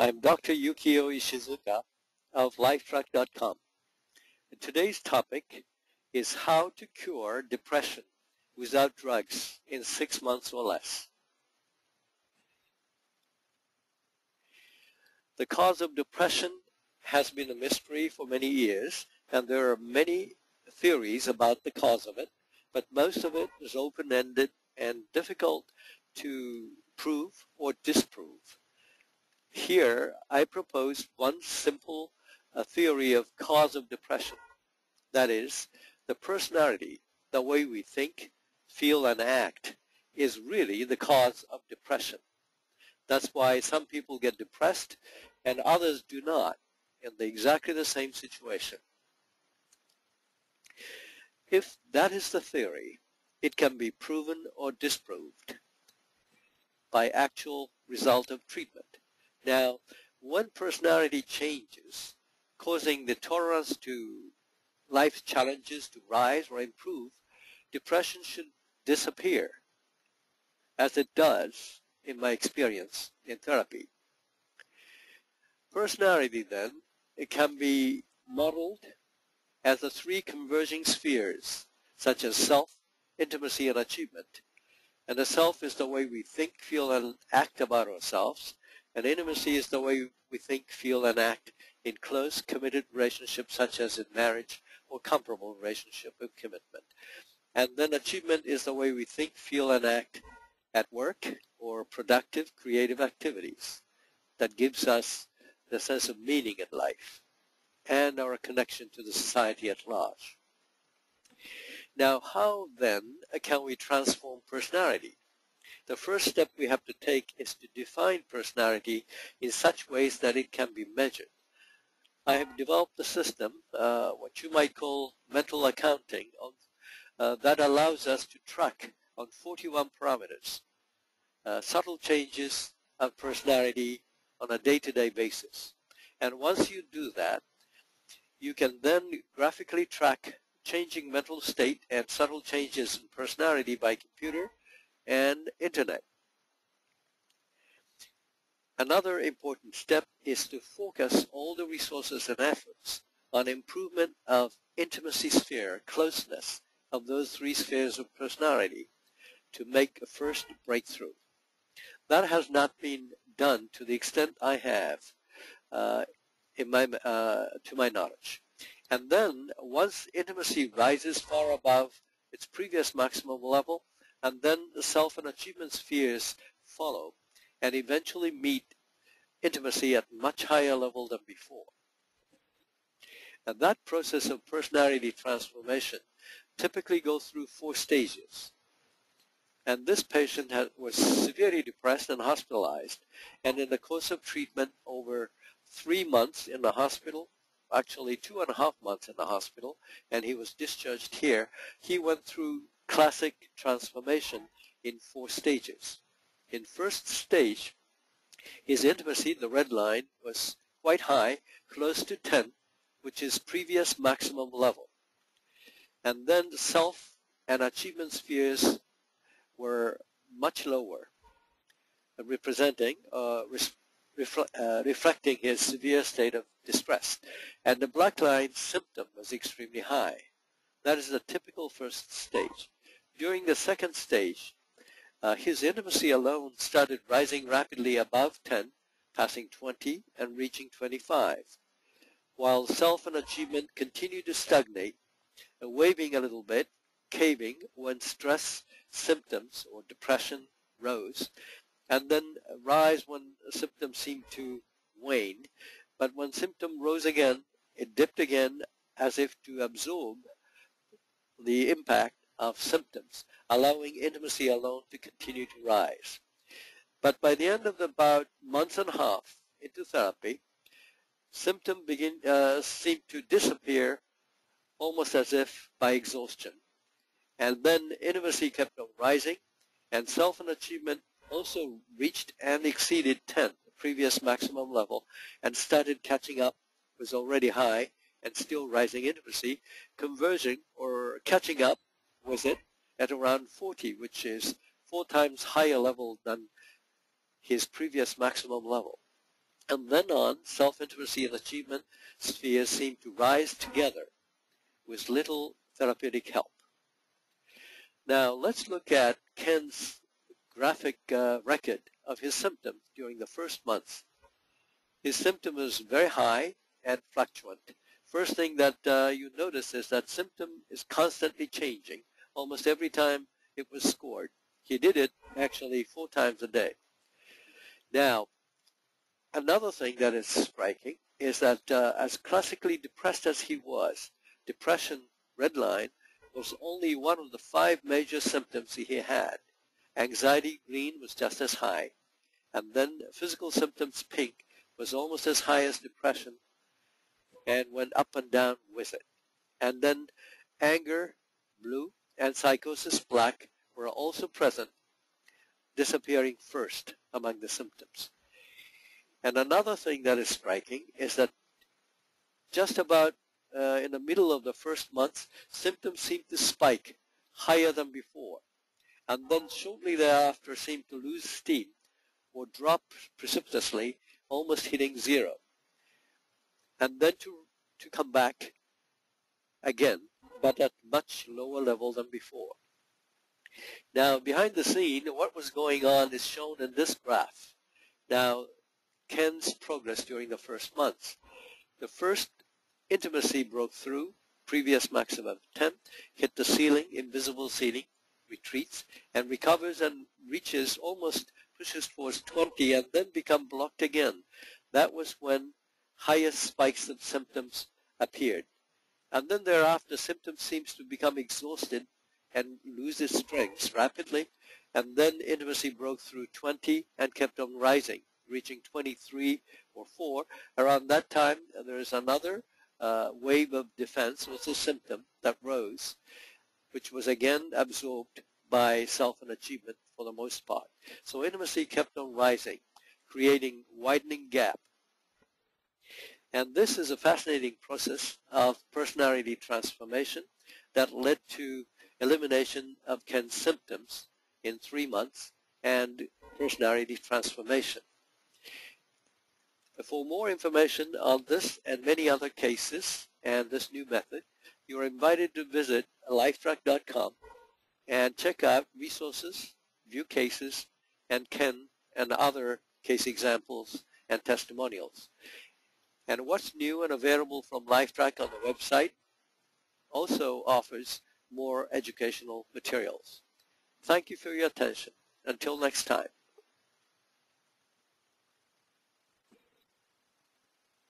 I'm Dr. Yukio Ishizuka of LifeTrack.com. Today's topic is how to cure depression without drugs in 6 months or less. The cause of depression has been a mystery for many years, and there are many theories about the cause of it, but most of it is open-ended and difficult to prove or disprove. Here, I propose one simple theory of cause of depression. That is, the personality, the way we think, feel, and act, is really the cause of depression. That's why some people get depressed and others do not in exactly the same situation. If that is the theory, it can be proven or disproved by actual result of treatment. Now, when personality changes, causing the tolerance to life's challenges to rise or improve, depression should disappear, as it does in my experience in therapy. Personality, then, it can be modeled as the three converging spheres, such as self, intimacy, and achievement. And the self is the way we think, feel, and act about ourselves, and intimacy is the way we think, feel, and act in close, committed relationships, such as in marriage or comparable relationship with commitment. And then achievement is the way we think, feel, and act at work or productive, creative activities that gives us the sense of meaning in life and our connection to the society at large. Now, how then can we transform personality? The first step we have to take is to define personality in such ways that it can be measured. I have developed a system, what you might call mental accounting, that allows us to track on 41 parameters, subtle changes of personality on a day-to-day basis. And once you do that, you can then graphically track changing mental state and subtle changes in personality by computer and internet. Another important step is to focus all the resources and efforts on improvement of intimacy sphere, closeness of those three spheres of personality to make a first breakthrough. That has not been done to the extent I have to my knowledge. And then once intimacy rises far above its previous maximum level, and then the self and achievement spheres follow and eventually meet intimacy at much higher level than before. And that process of personality transformation typically goes through 4 stages. And this patient was severely depressed and hospitalized, and in the course of treatment over 3 months in the hospital, actually 2.5 months in the hospital, and he was discharged here, he went through classic transformation in 4 stages. In first stage, his intimacy, the red line, was quite high, close to 10, which is previous maximum level. And then the self and achievement spheres were much lower, representing, reflecting his severe state of distress. And the black line symptom was extremely high. That is the typical first stage. During the second stage, his intimacy alone started rising rapidly above 10, passing 20 and reaching 25, while self and achievement continued to stagnate, waving a little bit, caving when stress symptoms or depression rose, and then rise when symptoms seemed to wane. But when symptom rose again, it dipped again as if to absorb the impact of symptoms, allowing intimacy alone to continue to rise. But by the end of about month and a half into therapy, symptoms seemed to disappear almost as if by exhaustion. And then intimacy kept on rising, and self and achievement also reached and exceeded 10, the previous maximum level, and started catching up, was already high and still rising intimacy, converging or catching up with it at around 40, which is 4 times higher level than his previous maximum level. And then on, self-intimacy and achievement spheres seem to rise together with little therapeutic help. Now, let's look at Ken's graphic record of his symptoms during the first months. His symptom was very high and fluctuant. First thing that you notice is that symptom is constantly changing almost every time it was scored. He did it actually 4 times a day. Now, another thing that is striking is that as classically depressed as he was, depression, red line, was only one of the 5 major symptoms he had. Anxiety, green, was just as high. And then physical symptoms, pink, was almost as high as depression and went up and down with it. And then anger, blue, and psychosis, black, were also present, disappearing first among the symptoms. And another thing that is striking is that just about in the middle of the first month, symptoms seem to spike higher than before, and then shortly thereafter seem to lose steam or drop precipitously, almost hitting 0, and then to come back again, but at much lower level than before. Now, behind the scene, what was going on is shown in this graph. Now, Ken's progress during the first months. The first intimacy broke through, previous maximum 10, hit the ceiling, invisible ceiling, retreats, and recovers and reaches, almost pushes towards 20, and then become blocked again. That was when highest spikes of symptoms appeared. And then thereafter, symptoms seems to become exhausted and loses strength rapidly, and then intimacy broke through 20 and kept on rising, reaching 23 or 4. Around that time, there is another wave of defense with a symptom that rose, which was again absorbed by self and achievement for the most part. So intimacy kept on rising, creating widening gap. And this is a fascinating process of personality transformation that led to elimination of Ken's symptoms in 3 months and personality transformation. For more information on this and many other cases and this new method, you are invited to visit lifetrack.com and check out resources, view cases, and Ken and other case examples and testimonials. And what's new and available from LifeTrack on the website also offers more educational materials. Thank you for your attention. Until next time.